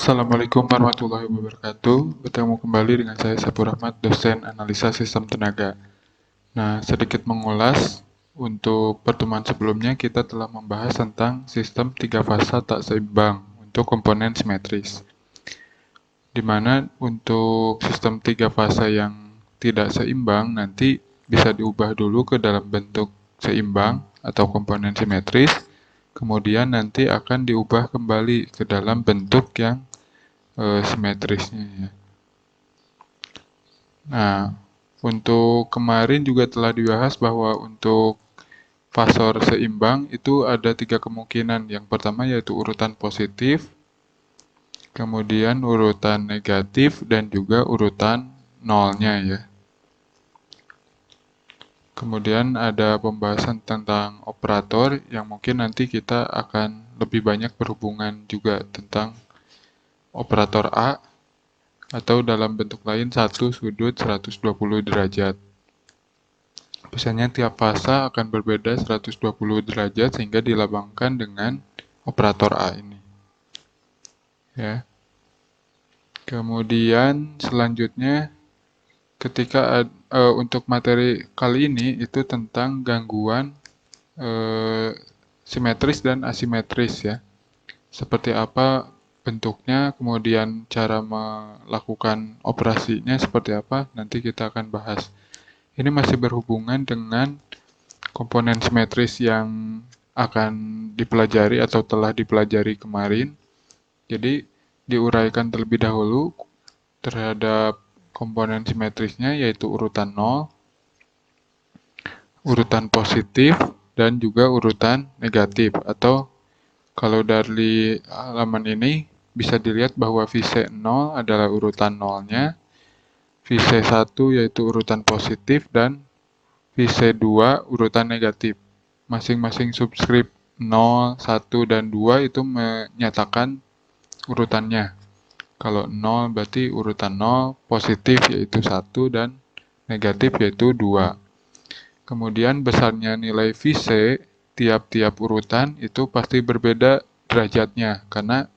Assalamualaikum warahmatullahi wabarakatuh. Bertemu kembali dengan saya Saiful Rahmat, dosen analisa sistem tenaga. Nah, sedikit mengulas, untuk pertemuan sebelumnya kita telah membahas tentang sistem tiga fasa tak seimbang untuk komponen simetris. Di mana untuk sistem tiga fasa yang tidak seimbang nanti bisa diubah dulu ke dalam bentuk seimbang atau komponen simetris, kemudian nanti akan diubah kembali ke dalam bentuk yang simetrisnya ya. Nah, untuk kemarin juga telah dibahas bahwa untuk fasor seimbang itu ada tiga kemungkinan. Yang pertama yaitu urutan positif, kemudian urutan negatif, dan juga urutan nolnya ya. Kemudian ada pembahasan tentang operator yang mungkin nanti kita akan lebih banyak berhubungan juga tentang operator A, atau dalam bentuk lain satu sudut 120 derajat. Biasanya tiap fasa akan berbeda 120 derajat sehingga dilambangkan dengan operator A ini. Ya. Kemudian selanjutnya ketika untuk materi kali ini itu tentang gangguan simetris dan asimetris ya. Seperti apa bentuknya, kemudian cara melakukan operasinya seperti apa, nanti kita akan bahas. Ini masih berhubungan dengan komponen simetris yang akan dipelajari atau telah dipelajari kemarin. Jadi diuraikan terlebih dahulu terhadap komponen simetrisnya, yaitu urutan 0, urutan positif, dan juga urutan negatif. Atau kalau dari halaman ini bisa dilihat bahwa vise 0 adalah urutan 0-nya, vise 1 yaitu urutan positif, dan vise 2 urutan negatif. Masing-masing subskrip 0, 1, dan 2 itu menyatakan urutannya. Kalau 0 berarti urutan 0, positif yaitu 1, dan negatif yaitu 2. Kemudian besarnya nilai vise tiap-tiap urutan itu pasti berbeda derajatnya, karena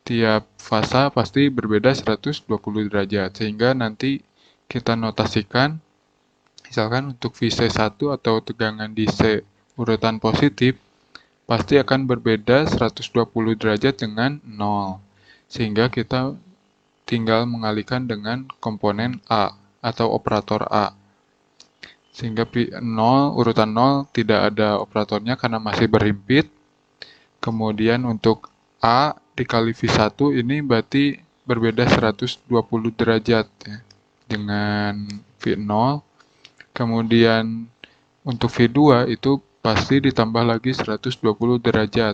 tiap fasa pasti berbeda 120 derajat, sehingga nanti kita notasikan, misalkan untuk vise 1 atau tegangan di C urutan positif, pasti akan berbeda 120 derajat dengan 0. Sehingga kita tinggal mengalihkan dengan komponen A atau operator A. Sehingga 0, urutan 0 tidak ada operatornya karena masih berhimpit. Kemudian untuk A dikali V1 ini berarti berbeda 120 derajat ya, dengan V0. Kemudian untuk V2 itu pasti ditambah lagi 120 derajat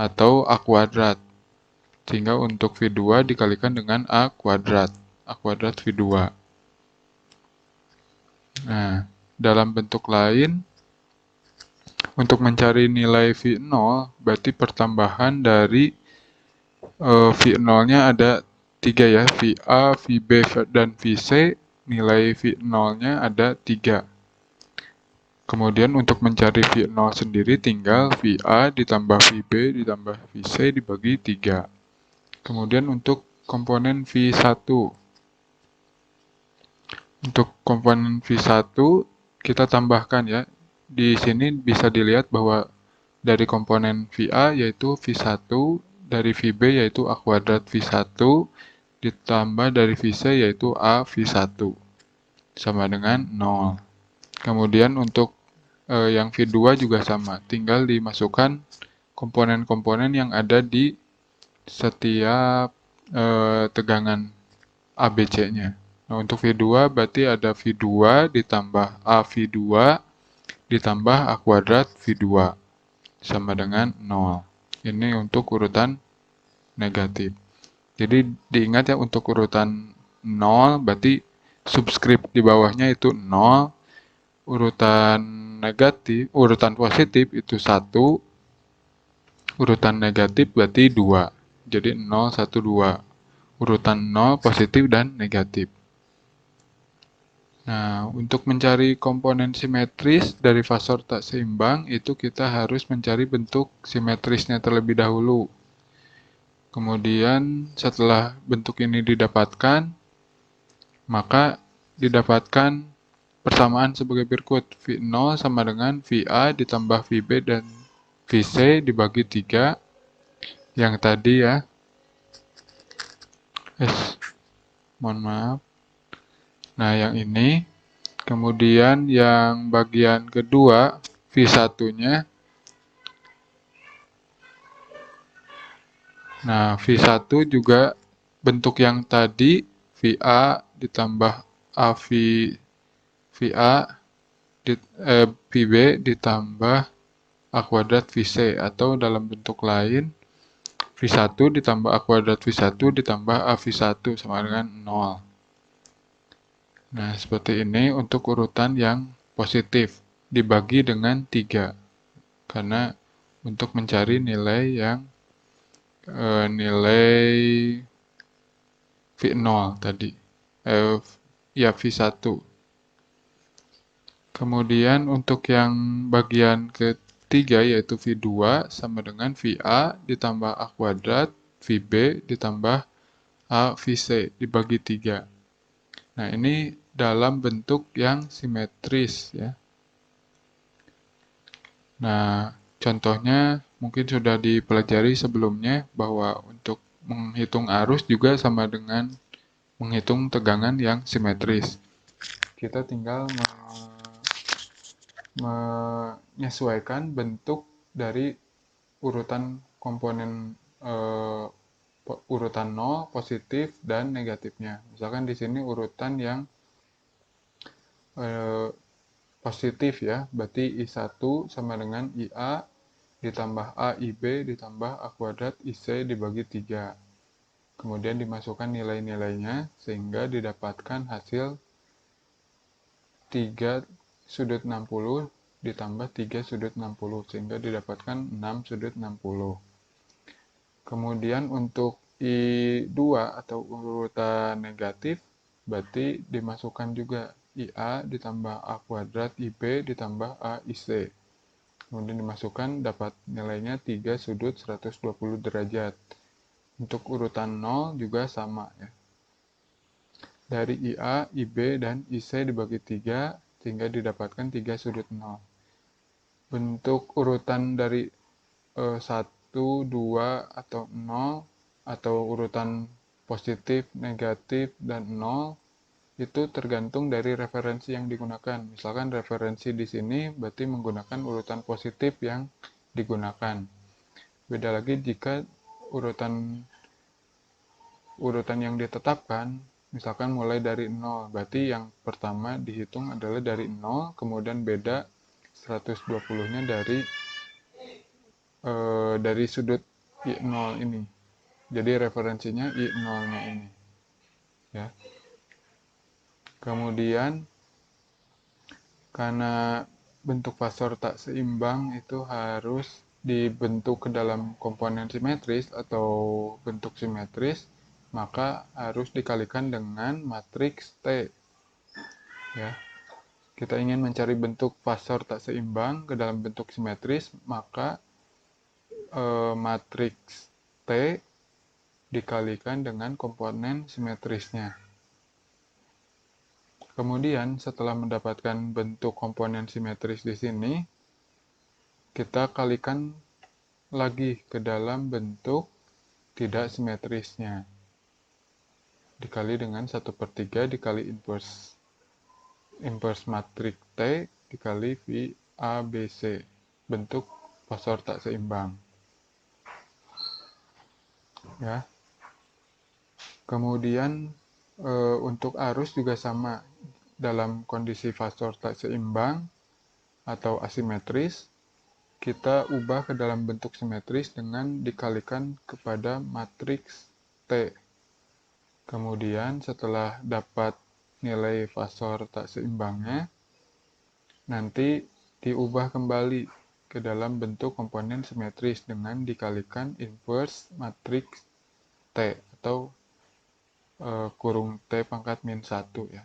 atau A kuadrat. Sehingga untuk V2 dikalikan dengan A kuadrat V2. Nah, dalam bentuk lain, untuk mencari nilai V0 berarti pertambahan dari V0-nya ada 3 ya, VA, VB, dan VC. Nilai V0-nya ada 3. Kemudian untuk mencari V0 sendiri tinggal VA ditambah VB ditambah VC dibagi 3. Kemudian untuk komponen V1. Untuk komponen V1 kita tambahkan ya. Di sini bisa dilihat bahwa dari komponen VA yaitu V1, dari VB yaitu A kuadrat V1, ditambah dari VC yaitu A V1. Sama dengan 0. Kemudian untuk yang V2 juga sama, tinggal dimasukkan komponen-komponen yang ada di setiap tegangan ABC-nya. Nah, untuk V2 berarti ada V2 ditambah AV2 ditambah A kuadrat V2 sama dengan 0. Ini untuk urutan negatif. Jadi diingat ya, untuk urutan 0 berarti subskrip di bawahnya itu 0, urutan negatif, urutan positif itu 1, urutan negatif berarti 2. Jadi 0, 1, 2. Urutan 0, positif, dan negatif. Nah, untuk mencari komponen simetris dari fasor tak seimbang, itu kita harus mencari bentuk simetrisnya terlebih dahulu. Kemudian setelah bentuk ini didapatkan, maka didapatkan persamaan sebagai berikut. V0 sama dengan VA ditambah VB dan VC dibagi 3. Yang tadi ya. Mohon maaf. Nah, yang ini. Kemudian yang bagian kedua, V1-nya. Nah, V1 juga bentuk yang tadi, VA ditambah AV, VA, VB ditambah A kuadrat VC, atau dalam bentuk lain, V1 ditambah A kuadrat V1 ditambah AV1 sama dengan 0. Nah, seperti ini untuk urutan yang positif, dibagi dengan 3. Karena untuk mencari nilai yang nilai V0 tadi. Ya, V1. Kemudian untuk yang bagian ketiga yaitu V2 sama dengan VA ditambah A kuadrat, VB ditambah A VC dibagi 3. Nah, ini dalam bentuk yang simetris ya. Nah, contohnya mungkin sudah dipelajari sebelumnya bahwa untuk menghitung arus juga sama dengan menghitung tegangan yang simetris. Kita tinggal menyesuaikan bentuk dari urutan komponen urutan 0, positif, dan negatifnya. Misalkan di sini urutan yang positif ya, berarti I1 sama dengan IA ditambah A IB ditambah A kuadrat IC dibagi 3. Kemudian dimasukkan nilai-nilainya sehingga didapatkan hasil 3 sudut 60 ditambah 3 sudut 60 sehingga didapatkan 6 sudut 60. Kemudian untuk I2 atau urutan negatif berarti dimasukkan juga IA ditambah A kuadrat IB ditambah A IC. Kemudian dimasukkan dapat nilainya 3 sudut 120 derajat. Untuk urutan 0 juga sama ya. Dari IA, IB, dan IC dibagi 3 sehingga didapatkan 3 sudut 0. Bentuk urutan dari 1, 2, atau 0, atau urutan positif, negatif, dan 0 itu tergantung dari referensi yang digunakan. Misalkan referensi di sini berarti menggunakan urutan positif yang digunakan. Beda lagi jika urutan yang ditetapkan, misalkan mulai dari 0, berarti yang pertama dihitung adalah dari 0, kemudian beda 120-nya dari sudut I0 ini. Jadi referensinya I0-nya ini. Ya. Kemudian karena bentuk fasor tak seimbang itu harus dibentuk ke dalam komponen simetris atau bentuk simetris, maka harus dikalikan dengan matriks T. Ya. Kita ingin mencari bentuk fasor tak seimbang ke dalam bentuk simetris, maka matriks T dikalikan dengan komponen simetrisnya. Kemudian setelah mendapatkan bentuk komponen simetris di sini, kita kalikan lagi ke dalam bentuk tidak simetrisnya. Dikali dengan 1/3 dikali inverse matriks T dikali V A B C, bentuk fasor tak seimbang. Ya. Kemudian untuk arus juga sama. Dalam kondisi fasor tak seimbang atau asimetris, kita ubah ke dalam bentuk simetris dengan dikalikan kepada matriks T. Kemudian setelah dapat nilai fasor tak seimbangnya, nanti diubah kembali ke dalam bentuk komponen simetris dengan dikalikan inverse matriks T atau kurung T pangkat min 1 ya.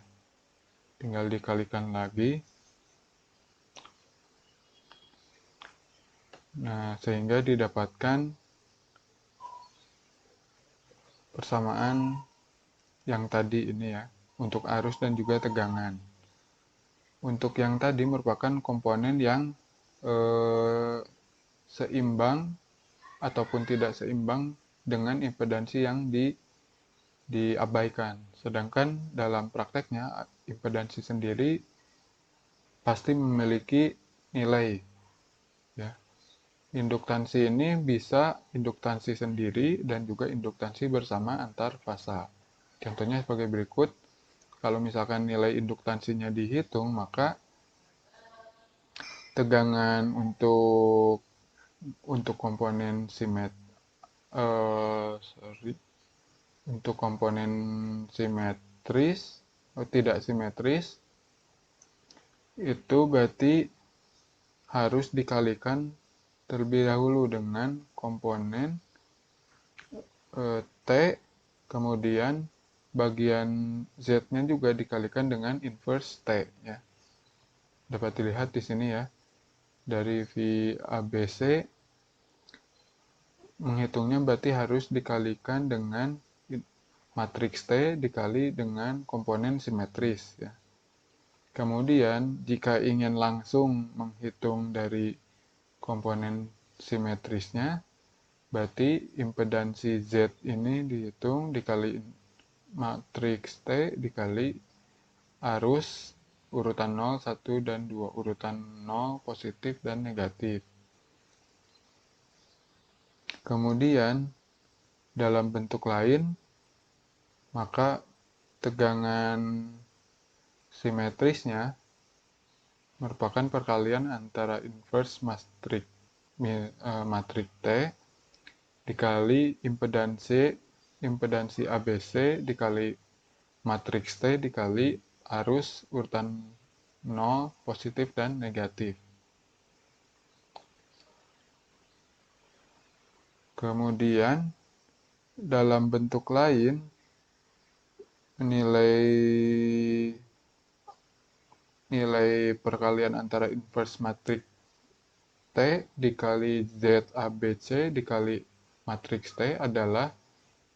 Tinggal dikalikan lagi. Nah, sehingga didapatkan persamaan yang tadi ini ya, untuk arus dan juga tegangan. Untuk yang tadi merupakan komponen yang seimbang ataupun tidak seimbang dengan impedansi yang diabaikan. Sedangkan dalam prakteknya, impedansi sendiri pasti memiliki nilai. Ya. Induktansi ini bisa induktansi sendiri dan juga induktansi bersama antar fasa. Contohnya sebagai berikut, kalau misalkan nilai induktansinya dihitung, maka tegangan untuk komponen untuk komponen simetris tidak simetris itu berarti harus dikalikan terlebih dahulu dengan komponen T, kemudian bagian Z-nya juga dikalikan dengan inverse T ya. Dapat dilihat di sini ya. Dari VABC menghitungnya berarti harus dikalikan dengan matriks T dikali dengan komponen simetris ya. Kemudian jika ingin langsung menghitung dari komponen simetrisnya, berarti impedansi Z ini dihitung dikali matriks T dikali arus urutan 0, 1, dan 2. Urutan 0 positif dan negatif. Kemudian dalam bentuk lain, maka tegangan simetrisnya merupakan perkalian antara inverse matrik T dikali impedansi ABC dikali matriks T dikali arus urutan 0, positif dan negatif. Kemudian dalam bentuk lain, nilai perkalian antara inverse matriks T dikali ZABC dikali matriks T adalah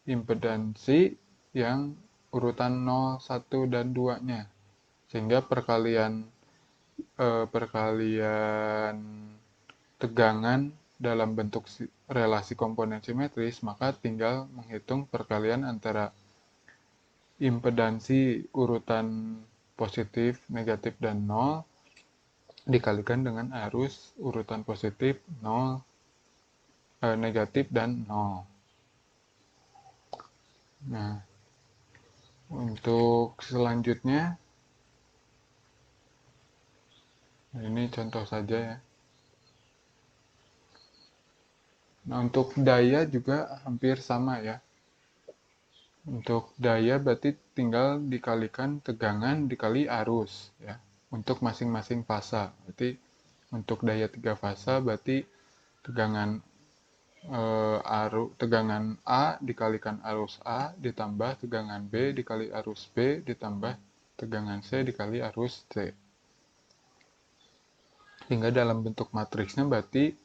impedansi yang urutan 0, 1, dan 2-nya. Sehingga perkalian tegangan dalam bentuk relasi komponen simetris, maka tinggal menghitung perkalian antara impedansi urutan positif, negatif, dan 0 dikalikan dengan arus urutan positif, negatif, dan 0. Nah, untuk selanjutnya, ini contoh saja ya. Nah, untuk daya juga hampir sama ya. Untuk daya berarti tinggal dikalikan tegangan dikali arus ya. Untuk masing-masing fasa. Berarti untuk daya 3 fasa berarti tegangan tegangan A dikalikan arus A ditambah tegangan B dikali arus B ditambah tegangan C dikali arus C. Hingga dalam bentuk matriksnya berarti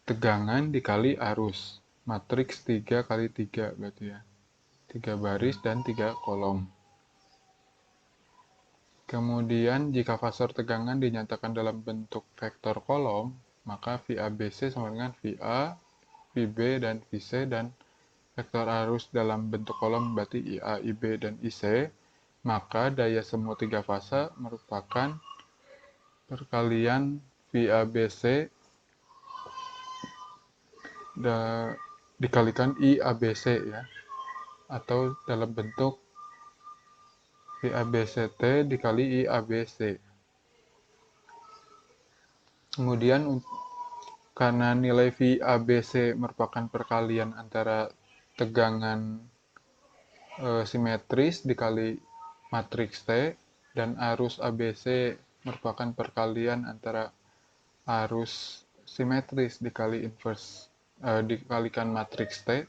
tegangan dikali arus. Matriks 3 kali 3 berarti ya. 3 baris dan 3 kolom. Kemudian jika faktor tegangan dinyatakan dalam bentuk vektor kolom, maka VABC sama dengan VA, VB, dan VC, dan vektor arus dalam bentuk kolom berarti IA, IB, dan IC, maka daya semua 3 fasa merupakan perkalian VABC dikalikan IABC ya, atau dalam bentuk VABCT dikali IABC. Kemudian karena nilai VABC merupakan perkalian antara tegangan simetris dikali matriks T dan arus ABC merupakan perkalian antara arus simetris dikalikan matriks T,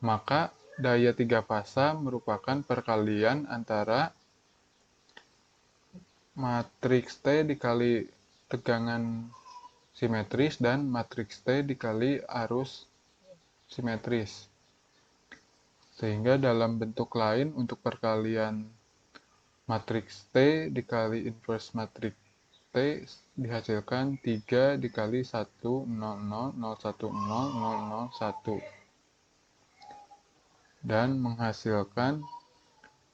maka daya 3 fasa merupakan perkalian antara matriks T dikali tegangan simetris dan matriks T dikali arus simetris. Sehingga dalam bentuk lain untuk perkalian matriks T dikali inverse matriks T dihasilkan 3 dikali 1, 0, 0, 0, 1, 0, 0, 0, 1. Dan menghasilkan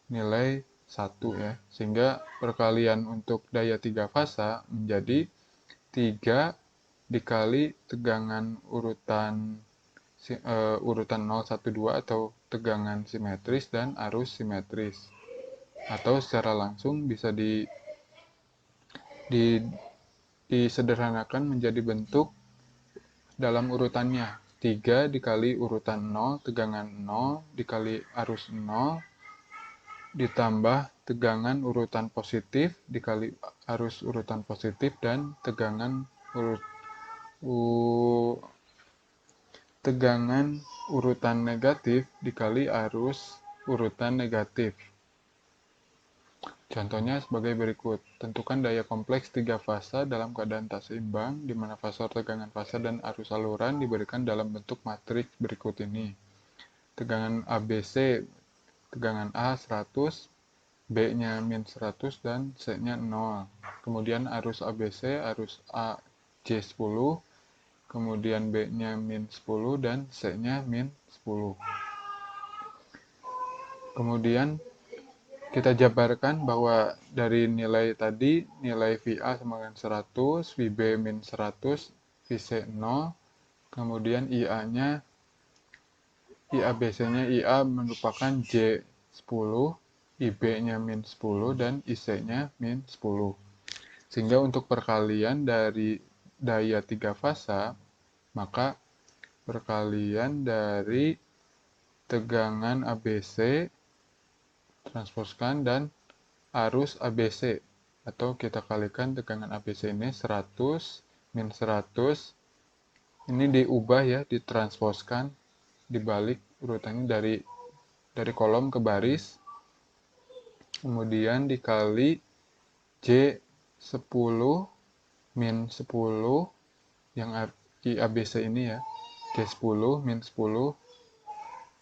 nilai 1 ya. Sehingga perkalian untuk daya 3 fasa menjadi 3 dikali tegangan urutan 0, 1, 2 atau tegangan simetris dan arus simetris. Atau secara langsung bisa disederhanakan menjadi bentuk dalam urutannya. 3 dikali urutan 0, tegangan 0, dikali arus 0, ditambah tegangan urutan positif, dikali arus urutan positif, dan tegangan urutan negatif dikali arus urutan negatif. Contohnya sebagai berikut. Tentukan daya kompleks 3 fasa dalam keadaan tak seimbang, di mana faktor tegangan fasa dan arus saluran diberikan dalam bentuk matriks berikut ini. Tegangan ABC, tegangan A 100, B-nya min 100, dan C-nya 0. Kemudian arus ABC, arus A J10, kemudian B-nya min 10, dan C-nya min 10. Kemudian kita jabarkan bahwa dari nilai tadi, nilai VA sama dengan 100, VB min 100, VC 0, kemudian IABC-nya IA merupakan J10, IB-nya min 10, dan IC-nya min 10. Sehingga untuk perkalian dari daya 3 fasa, maka perkalian dari tegangan ABC transposkan dan arus ABC, atau kita kalikan tegangan ABC ini 100 min 100, ini diubah ya, ditransposkan, dibalik urutannya dari kolom ke baris, kemudian dikali J10 min 10 yang IABC ini ya, J10 min 10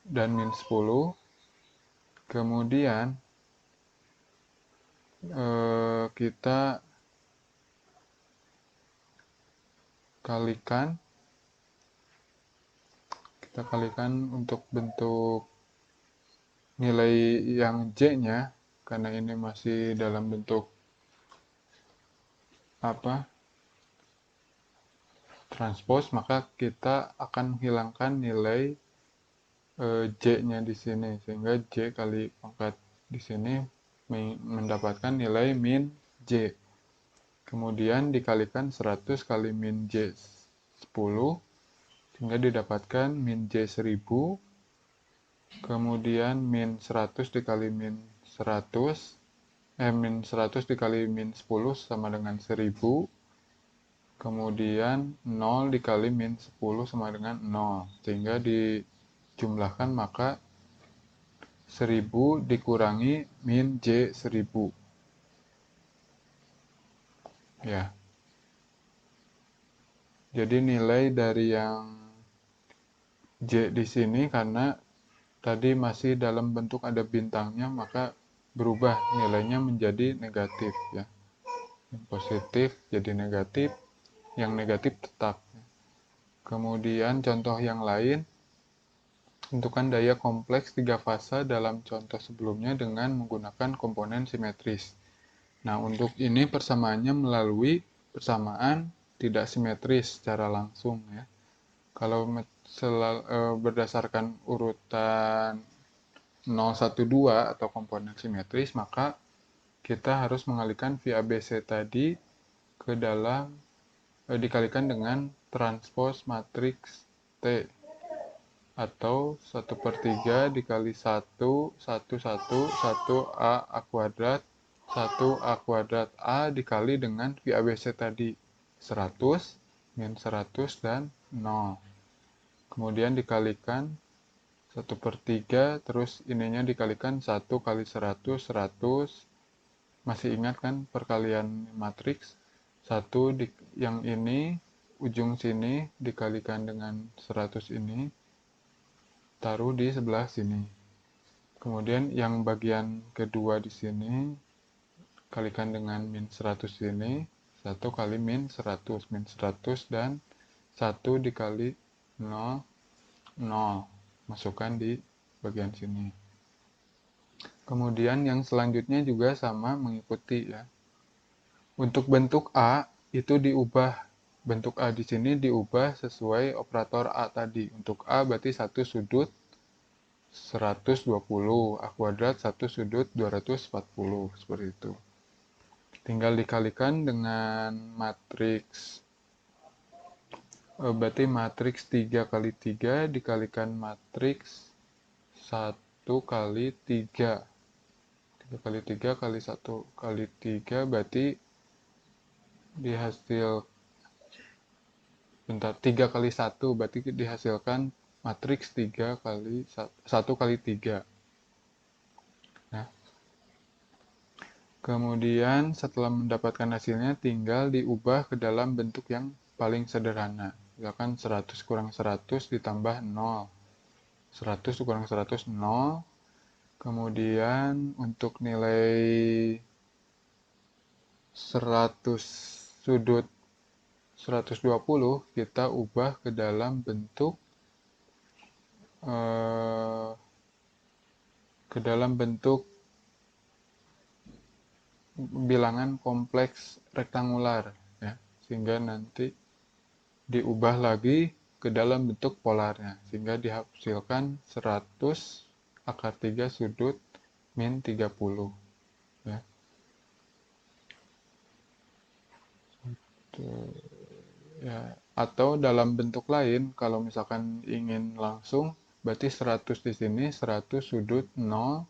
dan min 10, kemudian kita kalikan untuk bentuk nilai yang J-nya, karena ini masih dalam bentuk transpose, maka kita akan menghilangkan nilai J-nya di sini, sehingga J kali pangkat di sini mendapatkan nilai min J. Kemudian dikalikan 100 kali min J 10, sehingga didapatkan min J 1000. Kemudian min 100 dikali min 100, min 100 dikali min 10 sama dengan 1000. Kemudian 0 dikali min 10 sama dengan 0. Sehingga dijumlahkan, maka 1000 dikurangi min J 1000. Ya. Jadi nilai dari yang J di sini, karena tadi masih dalam bentuk ada bintangnya, maka berubah nilainya menjadi negatif ya. Yang positif jadi negatif, yang negatif tetap. Kemudian contoh yang lain, tentukan daya kompleks 3 fasa dalam contoh sebelumnya dengan menggunakan komponen simetris. Nah, untuk ini persamaannya melalui persamaan tidak simetris secara langsung ya. Kalau berdasarkan urutan 0, 1, 2 atau komponen simetris, maka kita harus mengalihkan VABC tadi ke dalam dikalikan dengan transpos matriks T, atau 1/3 dikali 1, 1, 1, 1 A kuadrat, 1 A kuadrat A dikali dengan VABC tadi 100, min 100, dan 0. Kemudian dikalikan 1/3, terus ininya dikalikan 1 kali 100, 100. Masih ingat kan perkalian matriks? 1 yang ini, ujung sini dikalikan dengan 100 ini, taruh di sebelah sini. Kemudian yang bagian kedua di sini kalikan dengan min 100 ini, 1 kali min 100, dan 1 dikali 0, 0. Masukkan di bagian sini. Kemudian yang selanjutnya juga sama mengikuti ya. Untuk bentuk A itu diubah. Bentuk A di sini diubah sesuai operator A tadi. Untuk A berarti satu sudut 120, A kuadrat satu sudut 240, seperti itu. Tinggal dikalikan dengan matriks, berarti matriks 3 kali 3 dikalikan matriks 1 kali 3. 3 kali 3 kali 1 kali 3 berarti dihasil 3 kali 1 berarti dihasilkan matriks 3 kali 1 kali 3. Nah, kemudian setelah mendapatkan hasilnya tinggal diubah ke dalam bentuk yang paling sederhana. Misalkan 100 kurang 100 ditambah 0. 100 kurang 100, 0. Kemudian untuk nilai 100 sudut 120 kita ubah ke dalam bentuk bilangan kompleks rektangular ya, sehingga nanti diubah lagi ke dalam bentuk polarnya sehingga dihasilkan 100 akar 3 sudut min 30 ya. Ya, atau dalam bentuk lain kalau misalkan ingin langsung berarti 100 di sini 100 sudut 0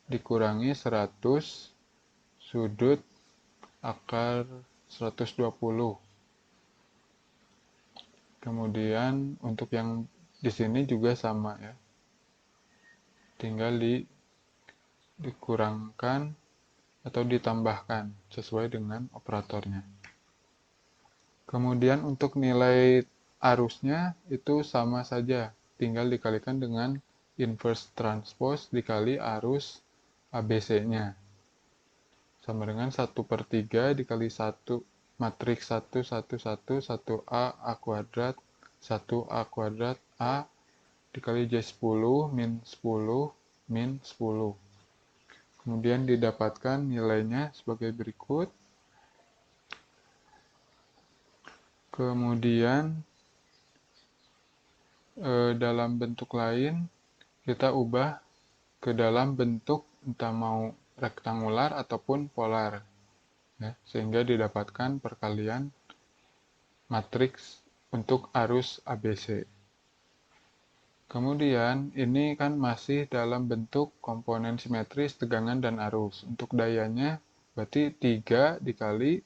dikurangi 100 sudut akar 120. Kemudian untuk yang di sini juga sama ya. Tinggal dikurangkan atau ditambahkan sesuai dengan operatornya. Kemudian untuk nilai arusnya itu sama saja, tinggal dikalikan dengan inverse transpose dikali arus ABC-nya. Sama dengan 1/3 dikali 1 matriks 1, 1, 1, 1A, A kuadrat, 1A kuadrat, A dikali J10, min 10, min 10. Kemudian didapatkan nilainya sebagai berikut. Kemudian dalam bentuk lain, kita ubah ke dalam bentuk entah mau rektangular ataupun polar. Ya, sehingga didapatkan perkalian matriks untuk arus ABC. Kemudian ini kan masih dalam bentuk komponen simetris tegangan dan arus. Untuk dayanya berarti 3 dikali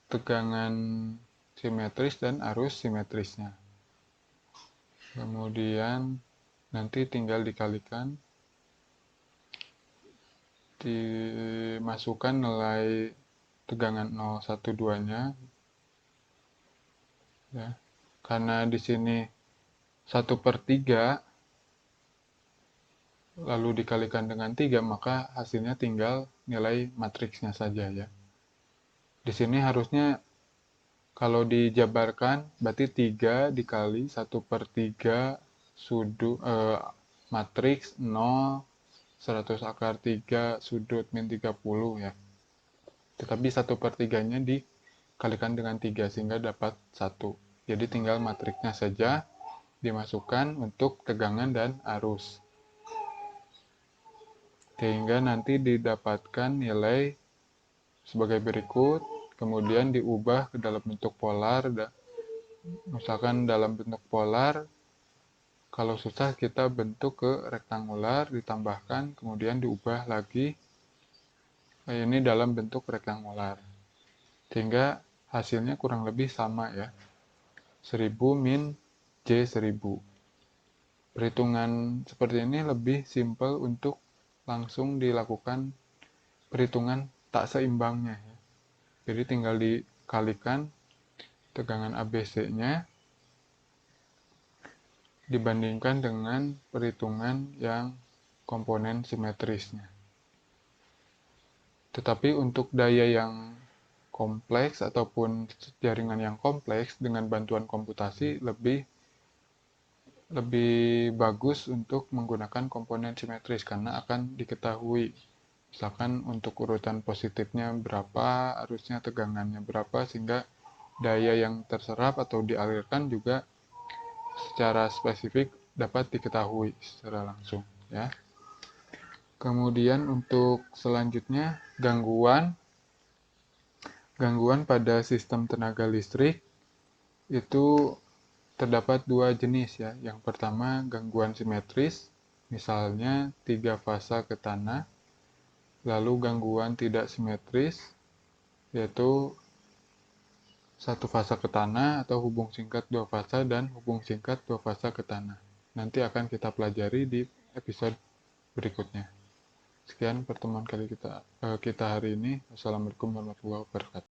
tegangan simetris dan arus simetrisnya. Kemudian nanti tinggal dikalikan, dimasukkan nilai tegangan 012-nya. Ya. Karena di sini 1/3 lalu dikalikan dengan 3, maka hasilnya tinggal nilai matriksnya saja ya. Di sini harusnya kalau dijabarkan berarti 3 dikali 1/3 sudut matriks 0 100 akar 3 sudut min 30 ya. Tetapi 1/3-nya dikalikan dengan 3 sehingga dapat 1. Jadi tinggal matriksnya saja dimasukkan untuk tegangan dan arus. Sehingga nanti didapatkan nilai sebagai berikut, kemudian diubah ke dalam bentuk polar. Misalkan dalam bentuk polar, kalau susah kita bentuk ke rektangular, ditambahkan, kemudian diubah lagi. Ini dalam bentuk rektangular. Sehingga hasilnya kurang lebih sama ya. 1000 min J1000. Perhitungan seperti ini lebih simpel untuk langsung dilakukan perhitungan tak seimbangnya. Jadi tinggal dikalikan tegangan ABC-nya dibandingkan dengan perhitungan yang komponen simetrisnya. Tetapi untuk daya yang kompleks ataupun jaringan yang kompleks dengan bantuan komputasi lebih bagus untuk menggunakan komponen simetris karena akan diketahui. Misalkan untuk urutan positifnya berapa, arusnya tegangannya berapa, sehingga daya yang terserap atau dialirkan juga secara spesifik dapat diketahui secara langsung, ya. Kemudian untuk selanjutnya gangguan pada sistem tenaga listrik itu terdapat dua jenis, ya. Yang pertama gangguan simetris, misalnya 3 fasa ke tanah. Lalu gangguan tidak simetris, yaitu 1 fasa ke tanah atau hubung singkat 2 fasa dan hubung singkat 2 fasa ke tanah. Nanti akan kita pelajari di episode berikutnya. Sekian pertemuan kita hari ini. Wassalamualaikum warahmatullahi wabarakatuh.